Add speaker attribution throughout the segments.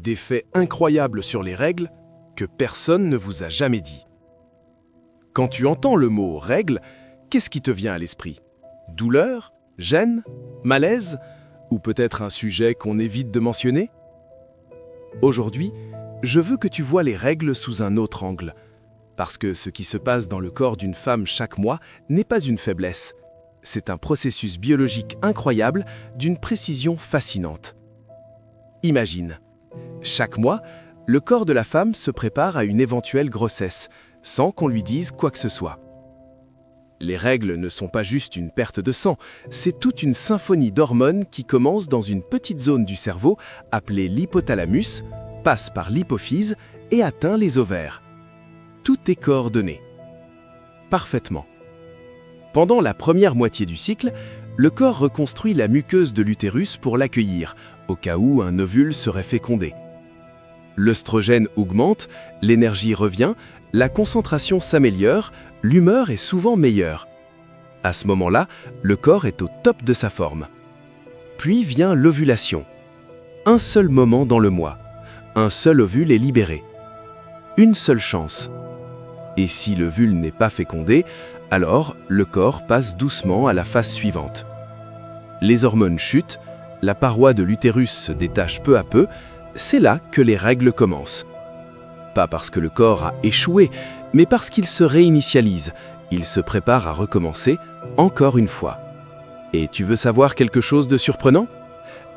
Speaker 1: des faits incroyables sur les règles que personne ne vous a jamais dit. Quand tu entends le mot « règle », qu'est-ce qui te vient à l'esprit? Douleur? Gêne? Malaise? Ou peut-être un sujet qu'on évite de mentionner? Aujourd'hui, je veux que tu vois les règles sous un autre angle, parce que ce qui se passe dans le corps d'une femme chaque mois n'est pas une faiblesse. C'est un processus biologique incroyable d'une précision fascinante. Imagine, chaque mois, le corps de la femme se prépare à une éventuelle grossesse, sans qu'on lui dise quoi que ce soit. Les règles ne sont pas juste une perte de sang, c'est toute une symphonie d'hormones qui commence dans une petite zone du cerveau appelée l'hypothalamus, passe par l'hypophyse et atteint les ovaires. Tout est coordonné. Parfaitement. Pendant la première moitié du cycle, le corps reconstruit la muqueuse de l'utérus pour l'accueillir, au cas où un ovule serait fécondé. L'œstrogène augmente, l'énergie revient, la concentration s'améliore, l'humeur est souvent meilleure. À ce moment-là, le corps est au top de sa forme. Puis vient l'ovulation. Un seul moment dans le mois. Un seul ovule est libéré. Une seule chance. Et si l'ovule n'est pas fécondé, alors le corps passe doucement à la phase suivante. Les hormones chutent, la paroi de l'utérus se détache peu à peu, c'est là que les règles commencent. Pas parce que le corps a échoué, mais parce qu'il se réinitialise, il se prépare à recommencer encore une fois. Et tu veux savoir quelque chose de surprenant?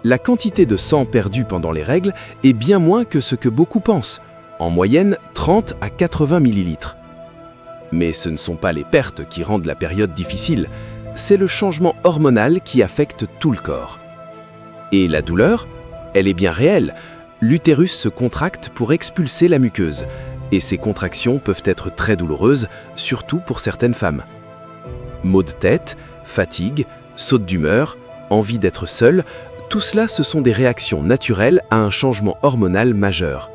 Speaker 1: La quantité de sang perdu pendant les règles est bien moins que ce que beaucoup pensent, en moyenne 30 à 80 millilitres. Mais ce ne sont pas les pertes qui rendent la période difficile, c'est le changement hormonal qui affecte tout le corps. Et la douleur, elle est bien réelle. L'utérus se contracte pour expulser la muqueuse, et ces contractions peuvent être très douloureuses, surtout pour certaines femmes. Maux de tête, fatigue, saute d'humeur, envie d'être seule, tout cela ce sont des réactions naturelles à un changement hormonal majeur.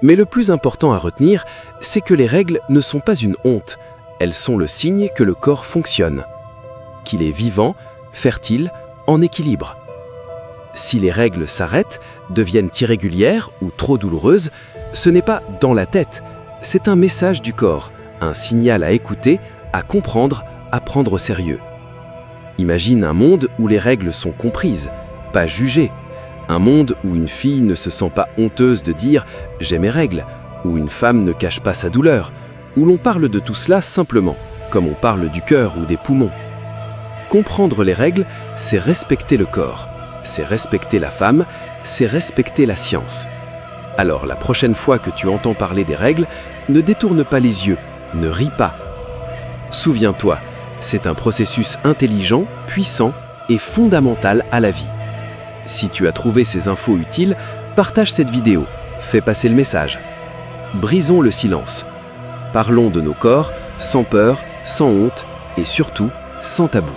Speaker 1: Mais le plus important à retenir, c'est que les règles ne sont pas une honte, elles sont le signe que le corps fonctionne, qu'il est vivant, fertile, en équilibre. Si les règles s'arrêtent, deviennent irrégulières ou trop douloureuses, ce n'est pas dans la tête, c'est un message du corps, un signal à écouter, à comprendre, à prendre au sérieux. Imagine un monde où les règles sont comprises, pas jugées. Un monde où une fille ne se sent pas honteuse de dire « j'ai mes règles », où une femme ne cache pas sa douleur, où l'on parle de tout cela simplement, comme on parle du cœur ou des poumons. Comprendre les règles, c'est respecter le corps, c'est respecter la femme, c'est respecter la science. Alors la prochaine fois que tu entends parler des règles, ne détourne pas les yeux, ne ris pas. Souviens-toi, c'est un processus intelligent, puissant et fondamental à la vie. Si tu as trouvé ces infos utiles, partage cette vidéo, fais passer le message. Brisons le silence. Parlons de nos corps, sans peur, sans honte et surtout, sans tabou.